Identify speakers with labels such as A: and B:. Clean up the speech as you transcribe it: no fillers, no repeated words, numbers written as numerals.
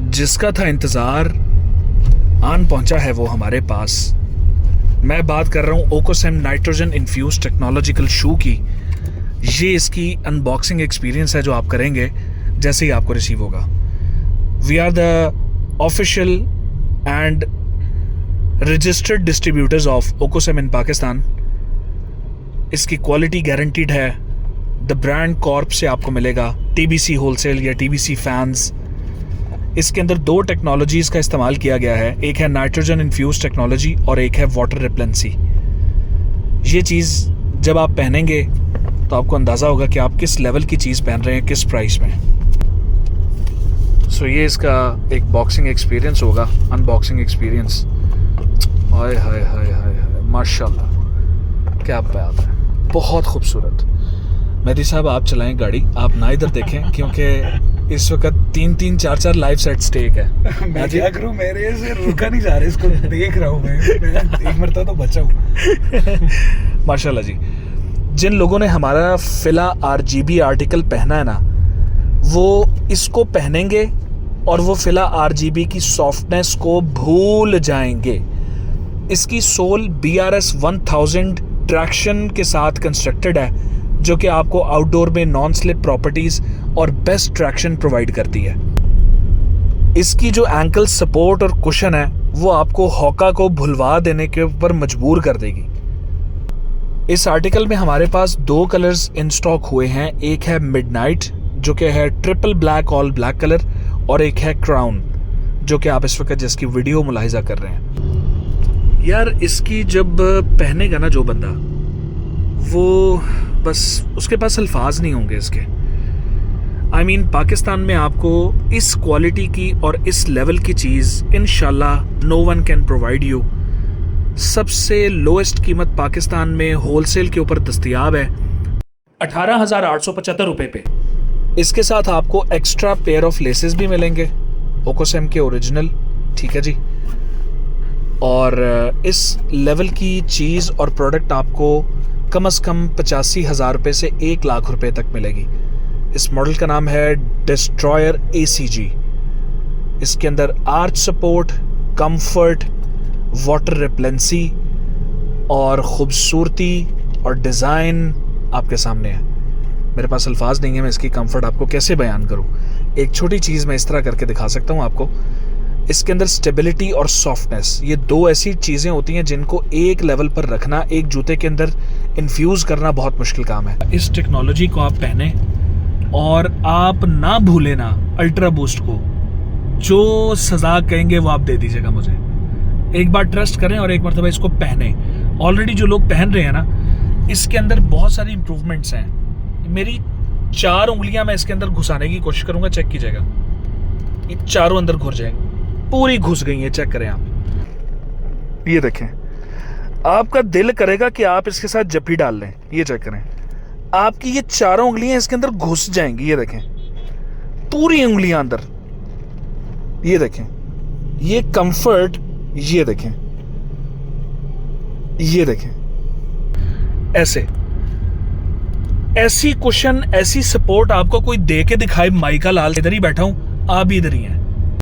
A: जिसका था इंतज़ार आन पहुंचा है वो हमारे पास। मैं बात कर रहा हूँ ओकोसिम नाइट्रोजन इन्फ्यूज टेक्नोलॉजिकल शू की। ये इसकी अनबॉक्सिंग एक्सपीरियंस है जो आप करेंगे जैसे ही आपको रिसीव होगा। We are the official and registered distributors of ओकोसिम इन पाकिस्तान। इसकी क्वालिटी गारंटीड है। द ब्रांड कॉर्प से आपको मिलेगा, टीबीसी होलसेल या टीबीसी फैंस। इसके अंदर दो टेक्नोलॉजीज़ का इस्तेमाल किया गया है, एक है नाइट्रोजन इन्फ्यूज टेक्नोलॉजी और एक है वाटर रिपेलेंसी। ये चीज़ जब आप पहनेंगे तो आपको अंदाज़ा होगा कि आप किस लेवल की चीज़ पहन रहे हैं, किस प्राइस में। सो ये इसका एक बॉक्सिंग एक्सपीरियंस होगा, अनबॉक्सिंग एक्सपीरियंस। हाय हाय हाय हाय हाय, माशाल्लाह क्या बात है, बहुत खूबसूरत। मेहदी साहब आप चलाएं गाड़ी, आप ना इधर देखें क्योंकि इस वक्त 3-4 लाइव सेट स्टेक है।
B: मैं क्या करूं, मेरे से रुका नहीं जा रहा, इसको देख रहा हूं मैं एक मरतबा तो बचा हूं।
A: माशाल्लाह जी। जिन लोगों ने हमारा फिला RGB आर्टिकल पहना है ना, वो इसको पहनेंगे और वो फिला RGB की सॉफ्टनेस को भूल जाएंगे। इसकी सोल BRS 1000 ट्रैक्शन के साथ कंस्ट्रक्टेड है, जो कि आपको आउटडोर में नॉन स्लिप प्रॉपर्टीज और बेस्ट ट्रैक्शन प्रोवाइड करती है। इसकी जो एंकल सपोर्ट और कुशन है वो आपको हॉका को भुलवा देने के ऊपर मजबूर कर देगी। इस आर्टिकल में हमारे पास दो कलर्स इन स्टॉक हुए हैं, एक है मिडनाइट जो कि है triple black all black colour, और एक है क्राउन जो कि आप इस वक्त जिसकी वीडियो मुलाहिजा कर रहे हैं। यार इसकी जब पहनेगा ना जो बंदा, वो बस उसके पास अल्फाज नहीं होंगे इसके। I mean, पाकिस्तान में आपको इस क्वालिटी की और इस लेवल की चीज़ इंशाल्लाह no one can provide you. सबसे लोएस्ट कीमत पाकिस्तान में होलसेल के ऊपर दस्तयाब है 18,875 रुपये पे। इसके साथ आपको एक्स्ट्रा पेयर ऑफ लेसेस भी मिलेंगे ओकोसिम के ओरिजिनल, ठीक है जी। और इस लेवल की चीज़ और प्रोडक्ट आपको कम से कम 85,000 रुपये से 1 लाख रुपए तक मिलेगी। इस मॉडल का नाम है डिस्ट्रॉयर ACG। इसके अंदर आर्च सपोर्ट, कंफर्ट, वाटर रिपेलेंसी और खूबसूरती और डिज़ाइन आपके सामने है। मेरे पास अल्फाज नहीं है, मैं इसकी कंफर्ट आपको कैसे बयान करूं। एक छोटी चीज़ मैं इस तरह करके दिखा सकता हूं आपको। इसके अंदर स्टेबिलिटी और सॉफ्टनेस, ये दो ऐसी चीज़ें होती हैं जिनको एक लेवल पर रखना, एक जूते के अंदर इन्फ्यूज़ करना बहुत मुश्किल काम है। इस टेक्नोलॉजी को आप पहने और आप ना भूलें ना अल्ट्रा बूस्ट को। जो सज़ा कहेंगे वो आप दे दीजिएगा मुझे। एक बार ट्रस्ट करें और एक मरतबा इसको पहने। ऑलरेडी जो लोग पहन रहे हैं ना, इसके अंदर बहुत सारी इम्प्रूवमेंट्स हैं। मेरी 4 उंगलियां मैं इसके अंदर घुसाने की कोशिश करूंगा, चेक कीजिएगा। ये चारों अंदर घुस जाएंगे, पूरी घुस गई है, चेक करें आप। ये देखें, आपका दिल करेगा कि आप इसके साथ जप्पी डाल लें। ये चेक करें, आपकी ये चारों उंगलियां इसके अंदर घुस जाएंगी। ये देखें, पूरी उंगलियां अंदर। ये देखें, ये कंफर्ट, ये देखें, ये देखें, ऐसी कुशन, ऐसी सपोर्ट आपको कोई दे के दिखाए। माइका लाल इधर ही बैठा हूं, आप भी इधर ही हैं।